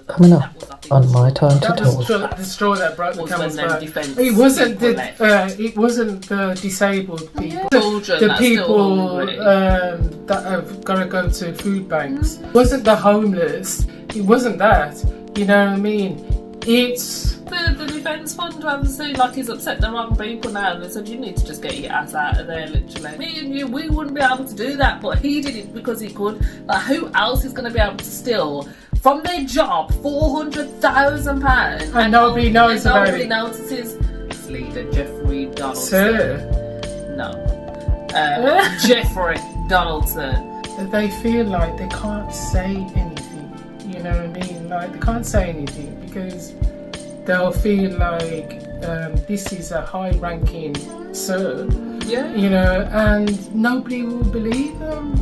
Coming up on My Time to That was Talk. the straw that broke the camel's back. Defence It wasn't people it wasn't the disabled people, children the that are people still hungry. that have got to go to food banks. It wasn't the homeless. It wasn't that. You know what I mean? It's the defence fund obviously like he's upset the wrong people now, and they said you need to just get your ass out of there literally. Me and you, we wouldn't be able to do that, but he did it because he could. Like who else is going to be able to steal from their job £400,000 and nobody knows about nobody it. notices? It's leader Jeffrey Donaldson. Sir, No. Jeffrey Donaldson. they feel like they can't say anything. You know what I mean? Like they can't say anything because they'll feel like this is a high-ranking sir. Yeah. You know, and nobody will believe them.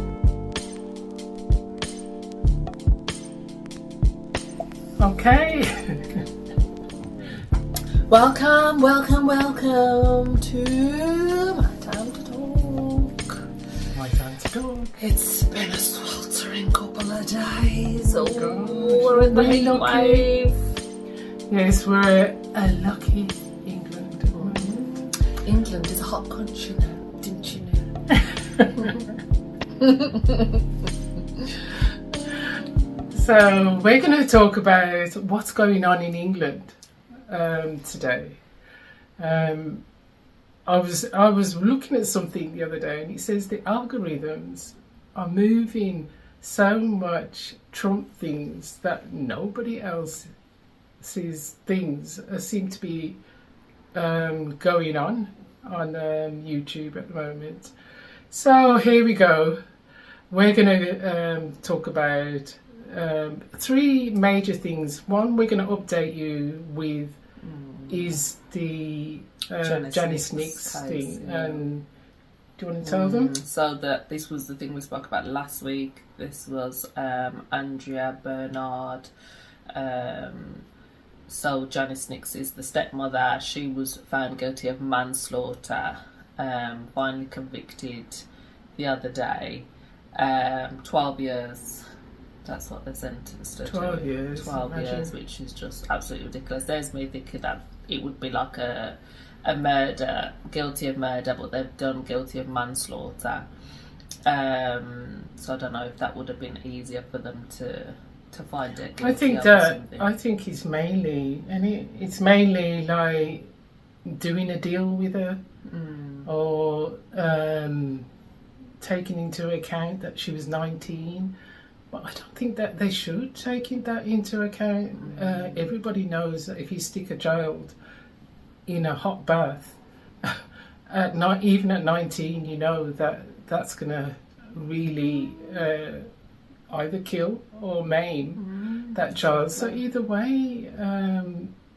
Okay. Welcome to My Time to Talk. My time to talk. It's been a sweltering couple of days. Oh, gosh. we're in the We're heat lucky. wave. Yes, we're a lucky England at the moment. England is a hot country now, didn't you know? So we're going to talk about what's going on in England today. I was looking at something the other day, and it says the algorithms are moving so much Trump things that nobody else's things seem to be going on YouTube at the moment. So here we go. We're going to talk about three major things. One, we're going to update you with is the Janice Nix thing. Yeah. And do you want to tell them? So this was the thing we spoke about last week. This was Andrea Bernard. So Janice Nix is the stepmother. She was found guilty of manslaughter. Finally convicted the other day. 12 years. That's what they sentenced her to. 12 years. 12 years, which is just absolutely ridiculous. There's me thinking that it would be like a murder, guilty of murder, but they've done guilty of manslaughter. So I don't know if that would have been easier for them to find it. I think it's mainly, and it's mainly like doing a deal with her, or taking into account that she was 19. But I don't think that they should take that into account. Everybody knows that if you stick a child in a hot bath, even at 19, you know that that's going to really either kill or maim that child. So either way,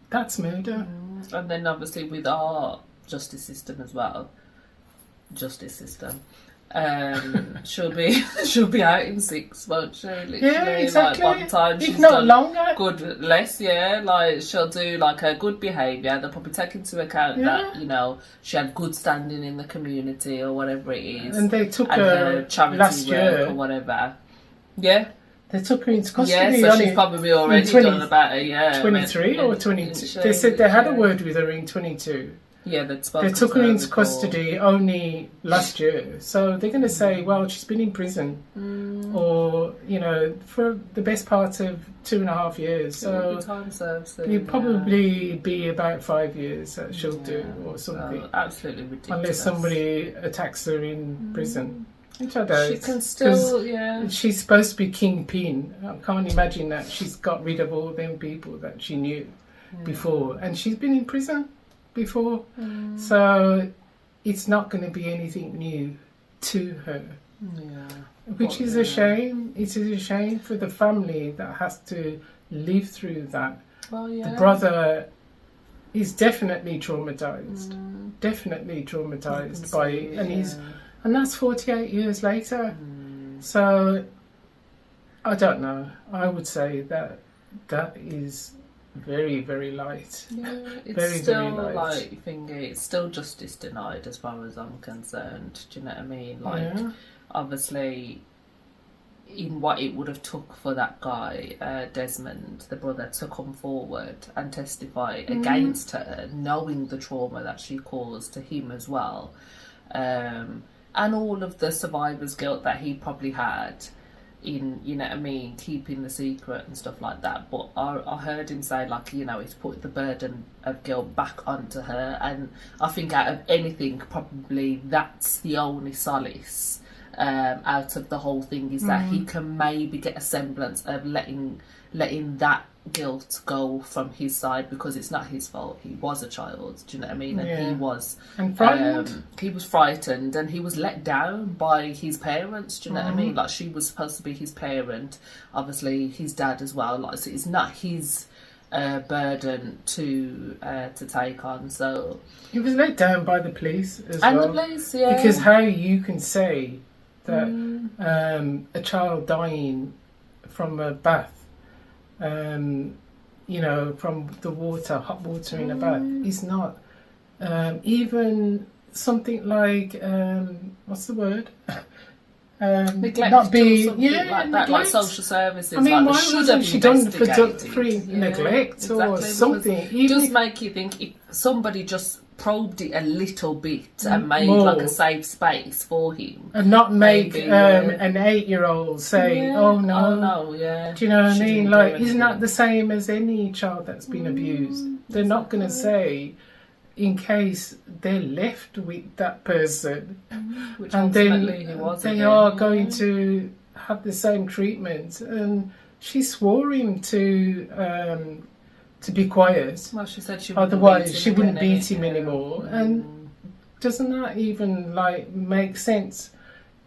that's murder. And then obviously with our justice system as well, she'll be out in 6 months. Yeah, exactly. Like, by the time she's if not done longer. good, less. Yeah, like she'll do like her good behaviour. They'll probably take into account that she had good standing in the community or whatever it is, and they took and her charity last work year or whatever. Yeah. They took her into custody. Yeah, so she's probably already done about a year. 23 or 22. They said they had a word with her in 22. Yeah, they took her into custody only last year. So they're going to say, well, she's been in prison or, for the best part of 2.5 years. So time served soon, it'll probably be about 5 years that she'll do or something. So, absolutely ridiculous. Unless somebody attacks her in prison. Which I don't. She can still, she's supposed to be kingpin. I can't imagine that she's got rid of all them people that she knew before. And she's been in prison before. So it's not going to be anything new to her. Yeah. Which is a shame. It is a shame for the family that has to live through that. Well, yeah. The brother is definitely traumatised. Definitely traumatised by it. And that's 48 years later. So, I don't know. I would say that is very, very light. Yeah, it's very, still very light. It's still justice denied as far as I'm concerned. Do you know what I mean? Like, obviously, in what it would have took for that guy, Desmond, the brother, to come forward and testify against her, knowing the trauma that she caused to him as well, and all of the survivor's guilt that he probably had in, you know what I mean, keeping the secret and stuff like that. But I heard him say, like, you know, it's put the burden of guilt back onto her, and I think out of anything, probably that's the only solace out of the whole thing, is that he can maybe get a semblance of letting that guilt go from his side, because it's not his fault. He was a child, do you know what I mean? And he was frightened. He was frightened, and he was let down by his parents, do you know what I mean? Like, she was supposed to be his parent, obviously his dad as well. Like, so it's not his burden to take on. So he was let down by the police as well. And the police, yeah. Because how you can say that a child dying from a bath, you know, from the water, hot water in a bath, is not even something like what's the word? Neglect, not be, like that, neglect. like social services. I mean, like, why should wasn't have she done for investigated. neglect or exactly, something? It Even does make you think, if somebody just probed it a little bit and made more, like a safe space for him, and not make maybe, an 8-year-old say, "Oh no, yeah." Do you know what I She mean? didn't Like, do isn't that anything. the same as any child that's been abused? They're not going to say, in case they're left with that person, Which and ultimately then he was they again. are going to have the same treatment. And she swore him to be quiet. Well, she said she wouldn't Otherwise, beat him she wouldn't again, beat him innit? anymore. And doesn't that even like make sense?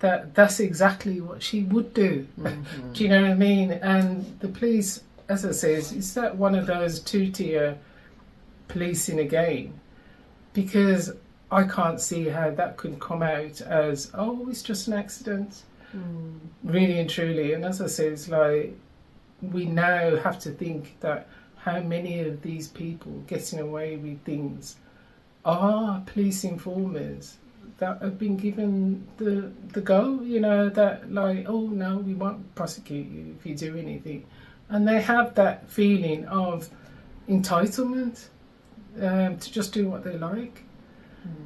That's exactly what she would do. Do you know what I mean? And the police, as I says, it's that one of those two-tier policing again, because I can't see how that could come out as, oh, it's just an accident, really and truly. And as I say, it's like, we now have to think that how many of these people getting away with things are police informers that have been given the go, you know, that like, oh no, we won't prosecute you if you do anything. And they have that feeling of entitlement to just do what they like.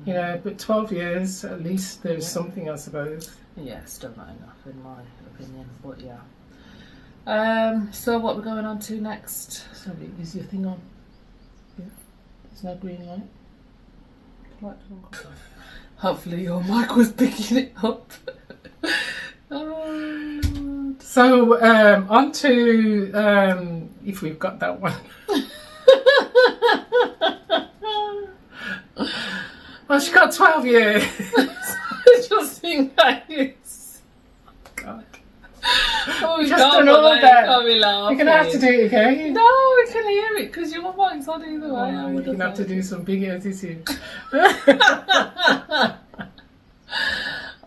You know, but 12 years, at least there's something, I suppose. Yeah, still not enough in my opinion, but yeah. So what we're going on to next? Sorry, is your thing on? Yeah. There's no green light. Hopefully your mic was picking it up. So, on to, if we've got that one. Well, she got 12 years. I just think that is... God. Oh, we Just can't done all believe that. can't be laughing. You're going to have to do it again. No, we can hear it because your mic's on either way. I You're would going to have to do some big editing.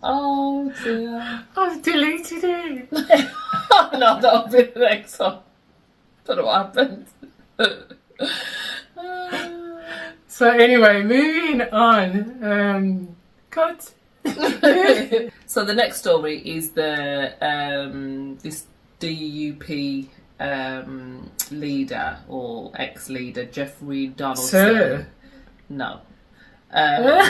Oh dear. I've deleted it. No, that'll be the next one. Don't know what happened. So anyway, moving on. God. So the next story is the this DUP leader or ex-leader Jeffrey Donaldson. Sir. No.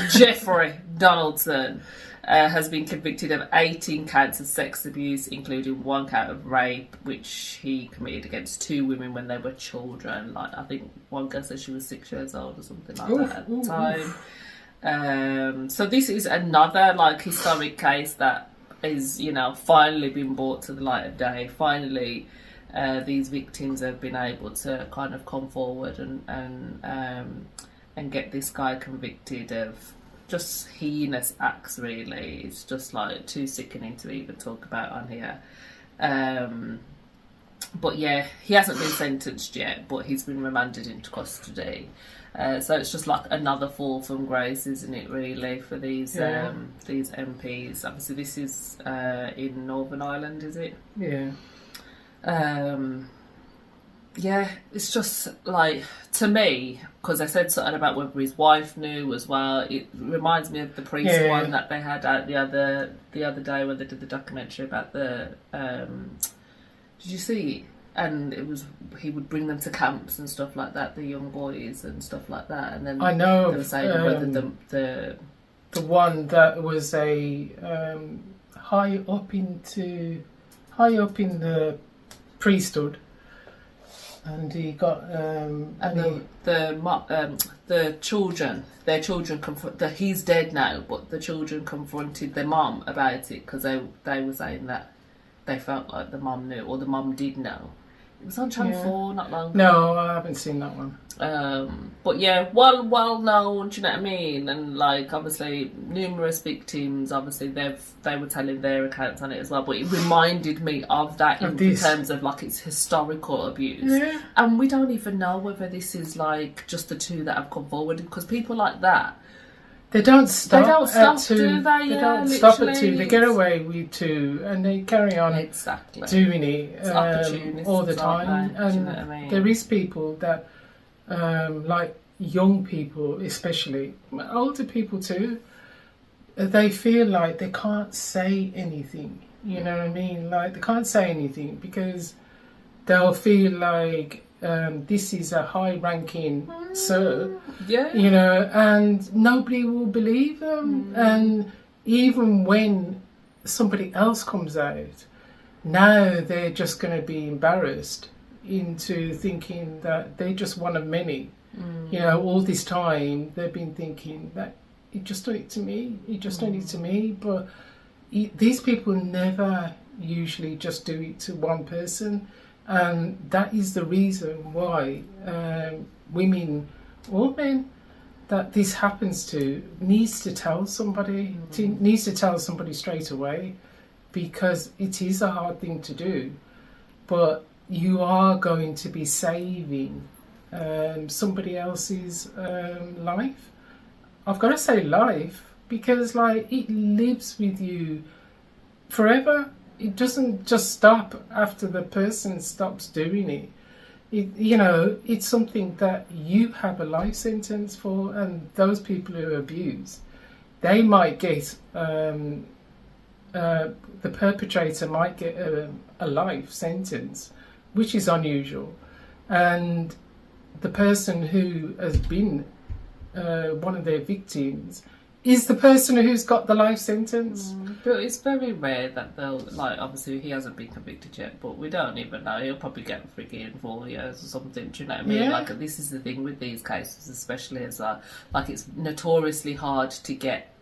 Jeffrey Donaldson has been convicted of 18 counts of sex abuse, including 1 count of rape, which he committed against 2 women when they were children. Like, I think one girl said she was 6 years old or something like that at the time. So this is another like historic case that is, you know, finally been brought to the light of day. Finally, these victims have been able to kind of come forward and get this guy convicted of just heinous acts, really. It's just like too sickening to even talk about on here. But yeah, he hasn't been sentenced yet, but he's been remanded into custody. So it's just like another fall from grace, isn't it, really, for these MPs. Obviously, this is in Northern Ireland, is it? Yeah. yeah, it's just like, to me, because I said something about whether his wife knew as well. It reminds me of the priest one that they had out the other day when they did the documentary about the. Did you see? And it was, he would bring them to camps and stuff like that, the young boys and stuff like that. And then I know they were saying whether the one that was a high up in the priesthood, and he got the children, their children he's dead now, but the children confronted their mom about it because they were saying that they felt like the mom knew, or the mom did know. It was on Channel 4 not long ago. No, I haven't seen that one. But yeah, well known, do you know what I mean? And like, obviously, numerous victims, obviously they were telling their accounts on it as well, but it reminded me of that in terms of like its historical abuse. Yeah. And we don't even know whether this is like just the two that have come forward, because people like that, They don't stop at two. Do they? They Yeah, don't stop at literally. two. They get away with two, and they carry on doing it all the time. They? Do you know what I mean? There is people that, like young people, especially older people too, they feel like they can't say anything. You know what I mean? Like they can't say anything because they'll feel like this is a high-ranking sir, you know, and nobody will believe them. And even when somebody else comes out, now they're just going to be embarrassed into thinking that they're just one of many. You know, all this time they've been thinking that he just done it to me, he just done it to me. But these people never usually just do it to one person. And that is the reason why women or men that this happens to needs to tell somebody, needs to tell somebody straight away, because it is a hard thing to do. But you are going to be saving somebody else's life. I've got to say life, because like it lives with you forever. It doesn't just stop after the person stops doing it. You know, it's something that you have a life sentence for, and those people who abuse, they might get, the perpetrator might get a life sentence, which is unusual. And the person who has been one of their victims is the person who's got the life sentence. But it's very rare that they'll, like, obviously he hasn't been convicted yet, but we don't even know. He'll probably get frigging 4 years or something, do you know what I mean? Yeah. Like, this is the thing with these cases, especially as like it's notoriously hard to get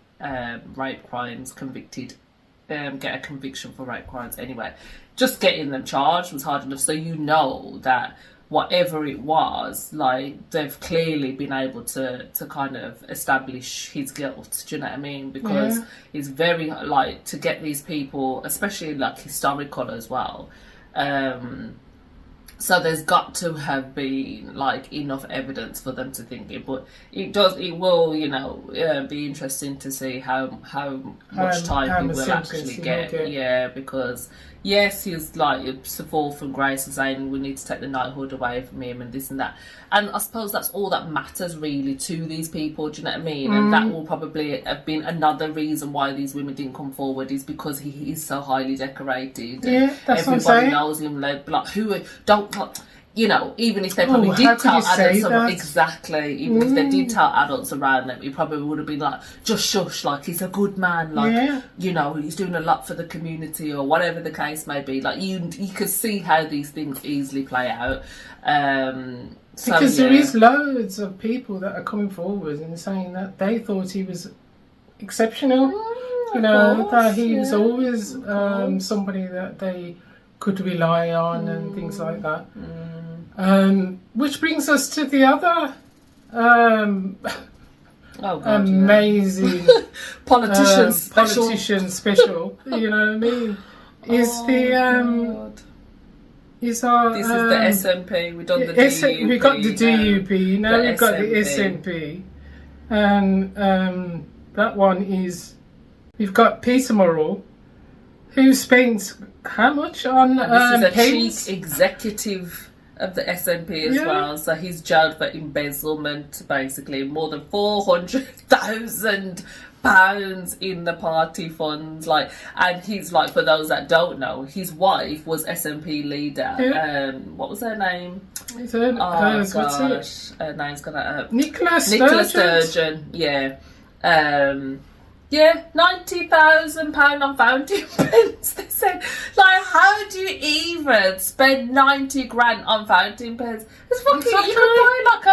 rape crimes convicted, get a conviction for rape crimes anyway. Just getting them charged was hard enough, so you know that whatever it was, like, they've clearly been able to kind of establish his guilt, do you know what I mean? Because it's very, like, to get these people, especially, like, historical as well, so there's got to have been, like, enough evidence for them to think it, but it will, you know, be interesting to see how much time he will actually get. Yeah, because yes, he's like, it's a fall from grace and saying we need to take the knighthood away from him and this and that. And I suppose that's all that matters really to these people, do you know what I mean? And that will probably have been another reason why these women didn't come forward, is because he is so highly decorated. Yeah, that's what I'm saying. Everybody knows him, like, who don't... You know, even if they probably did tell adults around, exactly, even if they did tell adults around them, he probably would have been like, just shush, like, he's a good man, like, you know, he's doing a lot for the community, or whatever the case may be. Like, you could see how these things easily play out. Because there is loads of people that are coming forward and saying that they thought he was exceptional, you know, that he was always somebody that they could rely on and things like that. Which brings us to the other amazing politician special. You know what I mean? Is our this is the SNP. We've done the DUP. We got the DUP. Now we've got the SNP, and that one is, we've got Peter Murrell, who spent how much on this is a pens? chief executive of the SNP as well. So he's jailed for embezzlement, basically more than £400,000 in the party funds. Like, and he's like, for those that don't know, his wife was SNP leader. What was her name? Her name's gonna Nicola Sturgeon. Yeah. Yeah, £90,000 on fountain pens. They said, like, how do you even spend 90 grand on fountain pens? It's fucking, you could buy like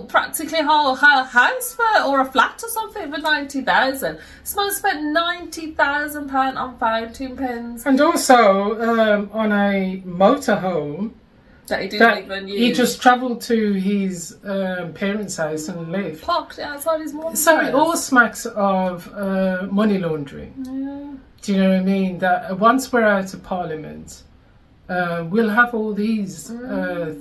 practically a whole house or a flat or something for 90,000. Someone spent £90,000 on fountain pens, and also on a motorhome. That he didn't even use. He just travelled to his parents' house and left. Parked it outside his mum's So house. it all smacks of money laundering. Yeah. Do you know what I mean? That once we're out of Parliament, we'll have all these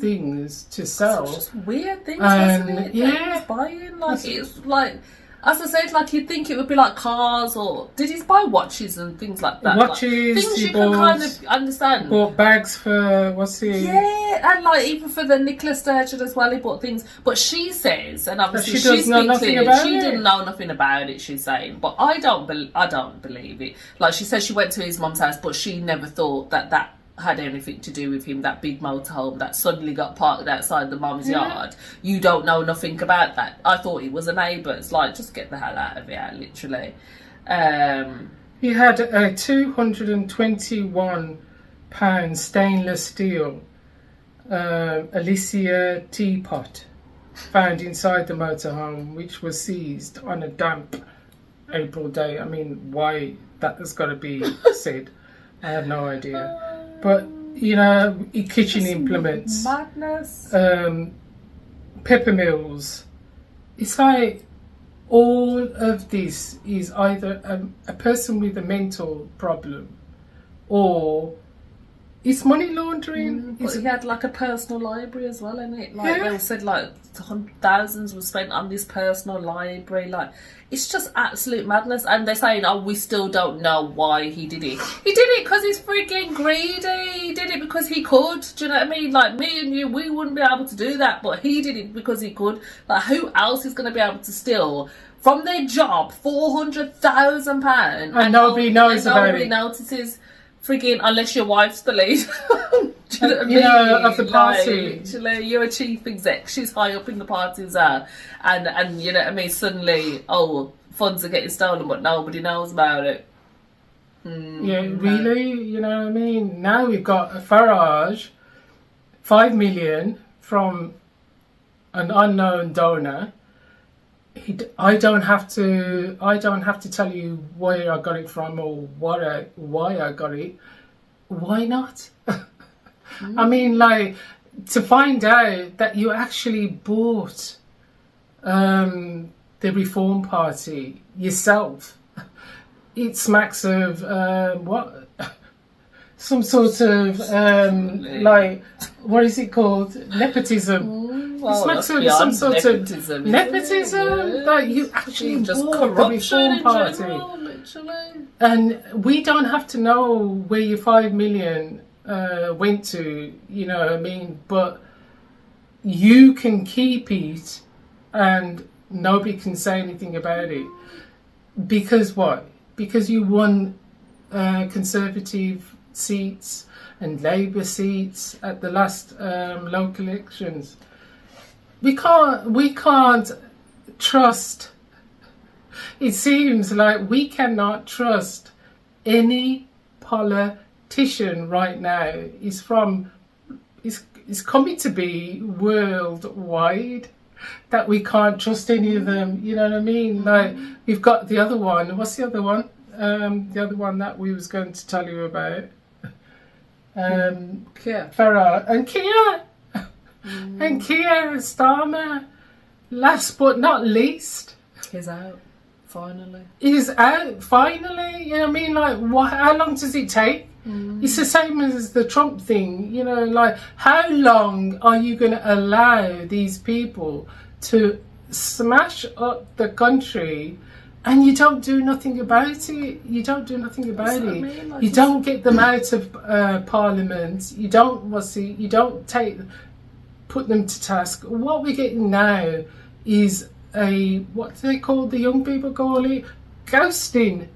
things to sell. It's just weird things, isn't it? Yeah. He's buying, like, it's like, as I said, like, you'd think it would be like cars, or did he buy watches and things like that? Watches, like, things you can kind of understand. Bought bags for Yeah, and like even for the Nicola Sturgeon as well, he bought things. But she says, and obviously she does know nothing about she it. didn't know nothing about it. She's saying, but I don't believe it. Like, she says she went to his mum's house, but she never thought that had anything to do with him. That big motorhome that suddenly got parked outside the mum's yard. You don't know nothing about that. I thought it was a neighbour's. Like, just get the hell out of here, literally. He had a £221 stainless steel Alicia teapot found inside the motorhome, which was seized on a damp April day. I mean, why that has got to be said, I have no idea. But, you know, kitchen implements, Madness. pepper mills. It's like all of this is either a person with a mental problem, or it's money laundering. But he had like a personal library as well, innit? it? Like, they said like thousands were spent on this personal library. Like, it's just absolute madness. And they're saying, oh, we still don't know why he did it. He did it because he's freaking greedy. He did it because he could. Do you know what I mean? Like, me and you, we wouldn't be able to do that, but he did it because he could. Like, who else is going to be able to steal from their job £400,000 and nobody knows about nobody it? Notices. Frigging, unless your wife's the lead. Do you know what I mean? Of the party. Like, literally, you're a chief exec, she's high up in the parties there. And you know what I mean, suddenly, funds are getting stolen, but nobody knows about it. Really? You know what I mean? Now we've got a Farage, 5 million from an unknown donor. I don't have to tell you where I got it from or why I got it. Why not? I mean, like, to find out that you actually bought the Reform Party yourself, it smacks of what? Some sort of like, what is it called? Nepotism. Well, it smacks of some sort of nepotism. Like, you actually just bought corruption the Reform Party. in general, literally. And we don't have to know where your 5 million went to, you know what I mean? But you can keep it and nobody can say anything about it. Because what? Because you won Conservative seats and Labour seats at the last local elections. We can't trust. It seems like we cannot trust any politician right now. It's coming to be worldwide that we can't trust any of them. You know what I mean? Like, we've got the other one. What's the other one? The other one that we was going to tell you about. Farage and Keir. And Keir Starmer. Last but not least, He's out. Finally. He's out. Finally. You know what I mean? Like, how long does it take? It's the same as the Trump thing. You know, like, how long are you going to allow these people to smash up the country and you don't do nothing about it? You don't do nothing about it. I mean, like, you don't get them out of Parliament. You don't take put them to task. What we're getting now is what do they call, the young people call it, ghosting.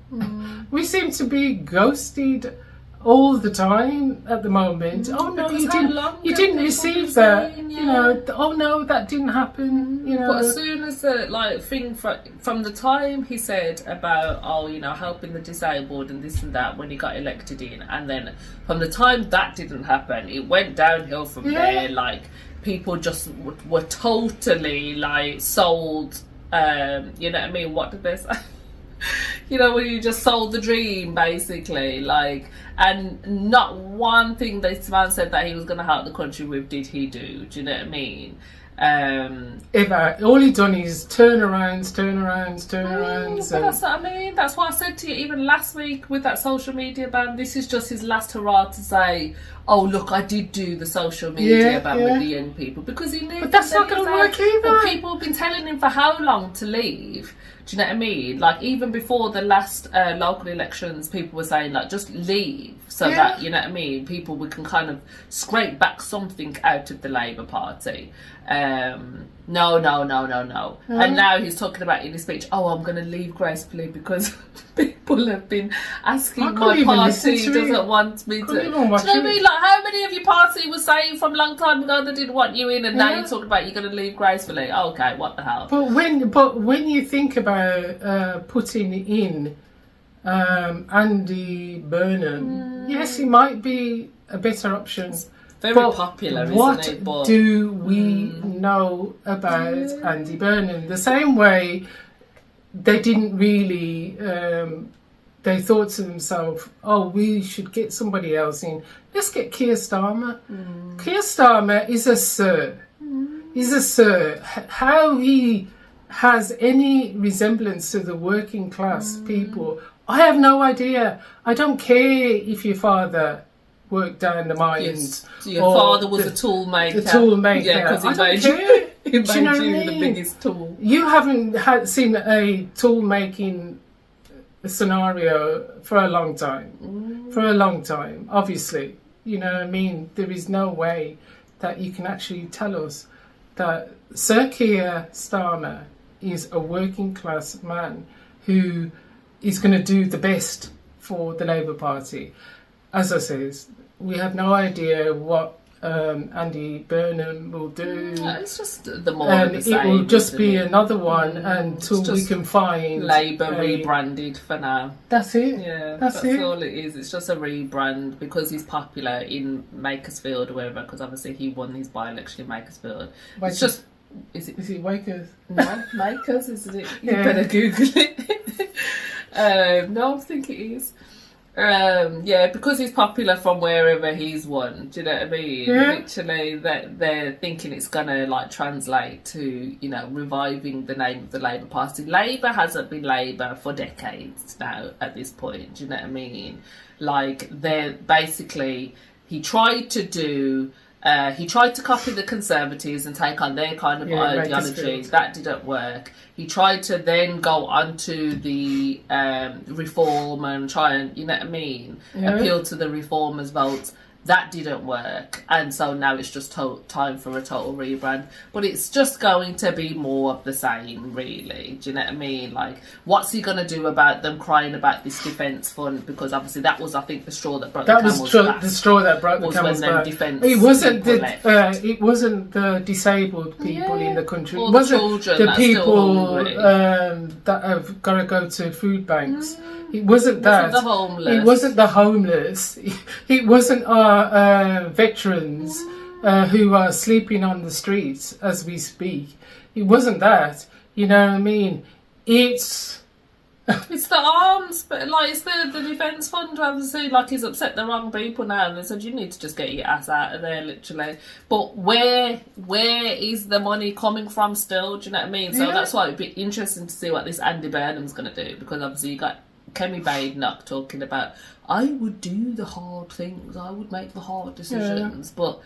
We seem to be ghosted all the time at the moment. Oh no, you didn't receive that. Saying, yeah. You know, oh no, that didn't happen. You know, But as soon as the thing from the time he said about helping the disabled and this and that when he got elected in, and then from the time that didn't happen, it went downhill from there. Like, people just were totally sold. You know what I mean? What did they say? When you just sold the dream, basically, and not one thing this man said that he was going to help the country with did he do. Do you know what I mean? Ever. All he done is turnarounds. But that's what I mean. That's what I said to you even last week with that social media ban. This is just his last hurrah to say, oh look, I did do the social media ban with the young people, because he knew. But that's not going to work either. But people have been telling him for how long to leave. Do you know what I mean? Even before the last local elections, people were saying just leave, so that, you know what I mean, we can kind of scrape back something out of the Labour Party. No. And now he's talking about in his speech, oh, I'm going to leave gracefully because people have been asking my party doesn't want me to. Do you know what I mean? How many of your party was saying from a long time ago they didn't want you in, and now you're talking about you're going to leave gracefully? Okay, what the hell? But when you think about putting in Andy Burnham, yes, he might be a better option. Very popular, isn't it? What do we know about Andy Burnham? The same way they didn't really, they thought to themselves, oh, we should get somebody else in. Let's get Keir Starmer. Keir Starmer is a sir. He's a sir. How he has any resemblance to the working class people, I have no idea. I don't care if your father worked down the mines. Yes. So your father was a tool maker. The tool maker. Yeah, because he made you the biggest tool. You haven't seen a tool making scenario for a long time. For a long time, obviously. You know what I mean? There is no way that you can actually tell us that Sir Keir Starmer is a working class man who is going to do the best for the Labour Party. As I says, we have no idea what Andy Burnham will do. It's just the more of the same. It will just be another one until we can find Labour rebranded for now. That's it. Yeah, that's all it is. It's just a rebrand because he's popular in Makersfield or wherever. Because obviously he won his by-election in Makersfield. It's just. Is it Wakers? No, Makers, isn't it? You better Google it. No, I think it is. Because he's popular from wherever he's won. Do you know what I mean? Literally, they're thinking it's gonna translate to reviving the name of the Labour Party. Labour hasn't been Labour for decades now. At this point, do you know what I mean? They're basically he tried to copy the Conservatives and take on their kind of ideology. That didn't work. He tried to then go onto the reform and try and, you know what I mean, appeal to the reformers' votes. That didn't work. And so now it's just time for a total rebrand. But it's just going to be more of the same, really. Do you know what I mean? What's he going to do about them crying about this defence fund? Because obviously that was, I think, the straw that broke the camel's back. The straw that broke the camel's back. It wasn't the disabled people in the country. Or it wasn't the children the that's people still hungry. that have got to go to food banks. It wasn't that. The homeless. It wasn't the homeless. It wasn't our veterans who are sleeping on the streets as we speak. It wasn't that. You know what I mean? It's the arms, but it's the defence fund. Obviously, he's upset the wrong people now, and they said you need to just get your ass out of there, literally. But where is the money coming from still? Do you know what I mean? So that's why it'd be interesting to see what this Andy Burnham's going to do, because obviously you got Kemi Badenoch talking about, I would do the hard things, I would make the hard decisions, but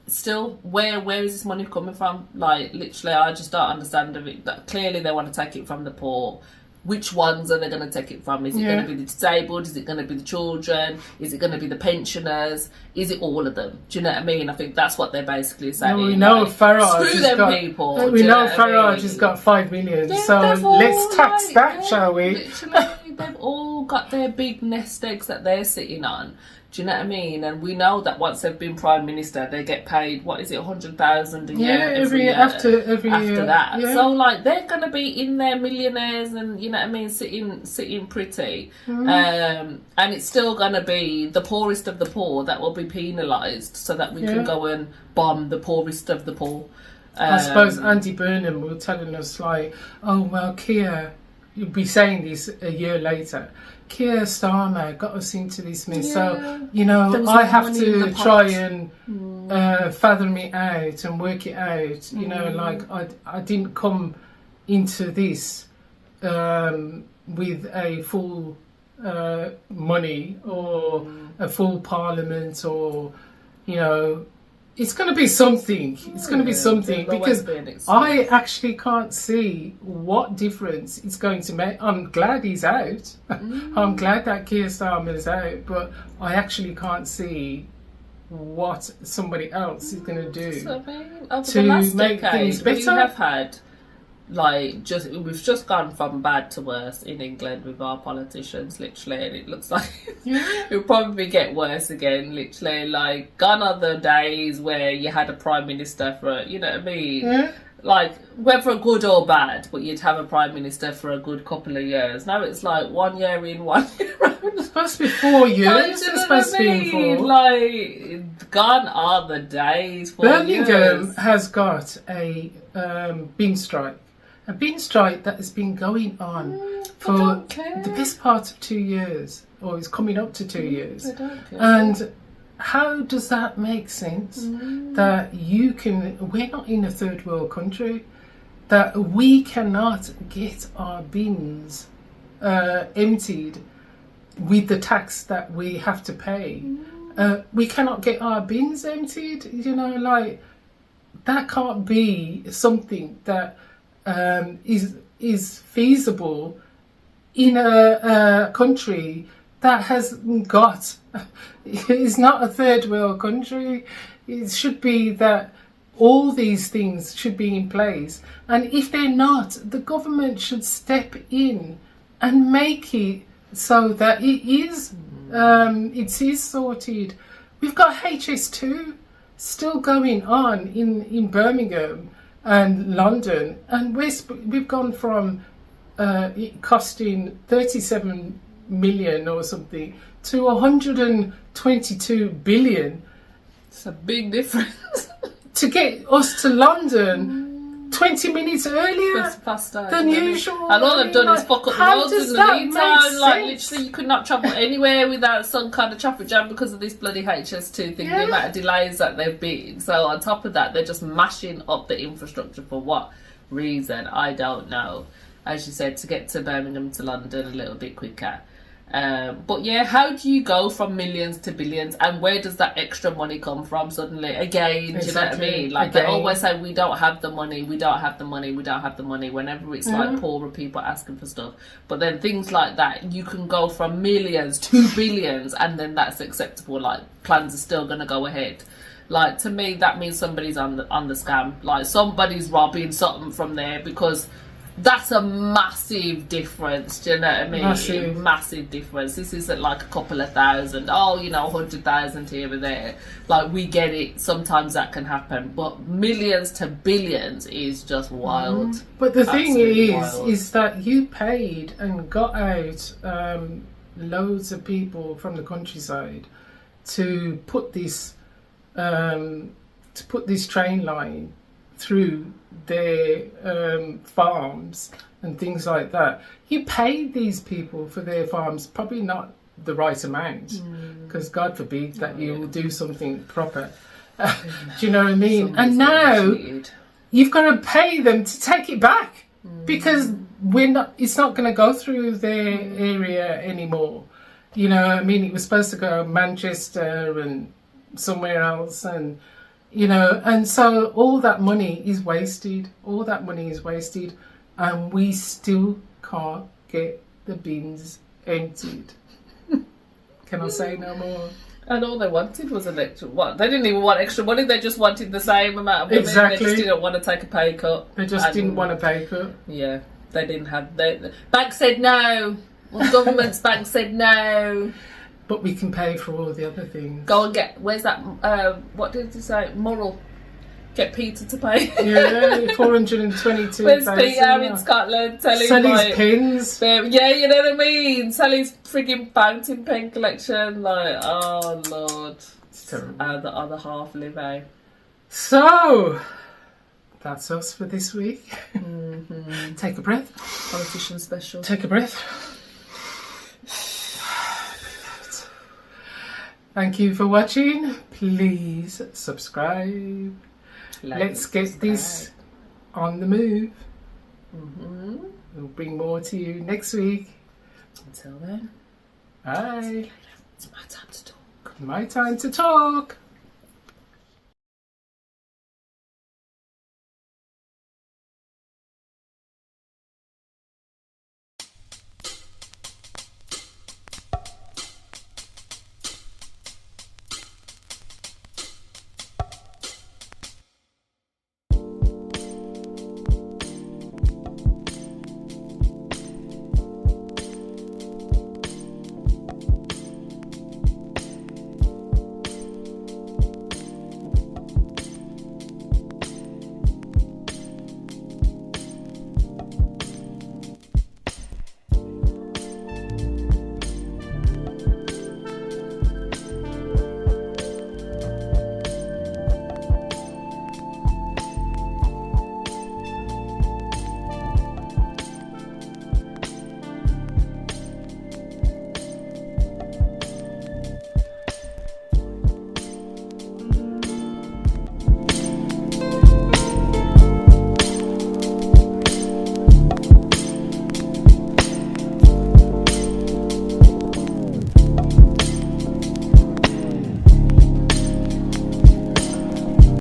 still, where is this money coming from? Literally, I just don't understand of it. That clearly they want to take it from the poor. which ones are they going to take it from? Is it going to be the disabled? Is it going to be the children? Is it going to be the pensioners? Is it all of them? Do you know what I mean? I think that's what they're basically saying. Well, we know Farage screw them people. We know Farage has got 5 million, so let's tax that, shall we? Literally, they've all got their big nest eggs that they're sitting on. Do you know what I mean? And we know that once they've been Prime Minister, they get paid, what is it, 100,000 a year every year after that. Yeah. So, like, they're going to be in there millionaires and, you know what I mean, sitting pretty. And it's still going to be the poorest of the poor that will be penalised so that we can go and bomb the poorest of the poor. I suppose Andy Burnham will telling us, like, oh, well, Keir, you'll be saying this a year later, Keir Starmer got us into this mess, so you know I have to try and fathom it out and work it out. You know, like I didn't come into this with a full money or a full parliament, or you know, it's going to be something. It's going to be something because I actually can't see what difference it's going to make. I'm glad he's out. I'm glad that Keir Starmer is out, but I actually can't see what somebody else is going to do to make things better. We have had, like, we've just gone from bad to worse in England with our politicians, literally, and it looks like it'll probably get worse again, literally. Like, gone are the days where you had a Prime Minister for, you know what I mean? Like, whether good or bad, but you'd have a Prime Minister for a good couple of years. Now it's like 1 year in, 1 year out. It's supposed to be 4 years. Like, it's supposed to be 4. Like, gone are the days. Birmingham has got a bin strike. A bin strike that has been going on for the best part of 2 years, or is coming up to 2 years. And how does that make sense? That we're not in a third world country, that we cannot get our bins emptied with the tax that we have to pay. We cannot get our bins emptied, you know, like, that can't be something that is feasible in a country that has got, is not a third world country. It should be that all these things should be in place, and if they're not, the government should step in and make it so that it is sorted. We've got HS2 still going on in Birmingham and London, and we've gone from it costing 37 million or something to 122 billion. It's a big difference. To get us to London 20 minutes earlier than usual. And all they've done is fuck up the roads in the meantime. Like, literally, you could not travel anywhere without some kind of traffic jam because of this bloody HS2 thing, the amount of delays that they've been. So on top of that, they're just mashing up the infrastructure for what reason? I don't know. As you said, to get to Birmingham to London a little bit quicker. But yeah, how do you go from millions to billions, and where does that extra money come from suddenly? Again, do you know what I mean? Like, they always say, we don't have the money, we don't have the money, we don't have the money, whenever it's like poorer people asking for stuff. But then things like that, you can go from millions to billions, and then that's acceptable. Like, plans are still going to go ahead. Like, to me, that means somebody's on the scam. Like, somebody's robbing something from there, because that's a massive difference, do you know what I mean? Massive difference. This isn't like a couple of thousand, 100,000 here or there. Like, we get it, sometimes that can happen, but millions to billions is just wild. But the thing is that you paid and got out loads of people from the countryside to put this train line through their farms and things like that. You paid these people for their farms, probably not the right amount, because God forbid that you will do something proper. Do you know what I mean? And now you've got to pay them to take it back, because it's not going to go through their area anymore. You know what I mean? It was supposed to go Manchester and somewhere else, and you know, and so all that money is wasted. And we still can't get the bins emptied. Can I say no more? And all they wanted was an extra. What? They didn't even want extra money. They just wanted the same amount of money. Exactly. They just didn't want to take a pay cut. They just didn't want a pay cut. Yeah, they didn't have. The bank said no. Well, government's bank said no. But we can pay for all the other things. Go and get. Where's that? What did you say? Moral. Get Peter to pay. Yeah, 422. Where's Peter in Scotland? Sell his pins. Yeah, you know what I mean. Sell his frigging fountain pen collection. Like, oh Lord, It's terrible. The other half live out. So that's us for this week. Mm-hmm. Take a breath. Politician special. Take a breath. Thank you for watching. Please subscribe. Let's get this on the move. Mm-hmm. We'll bring more to you next week. Until then. Bye. It's my time to talk. My time to talk.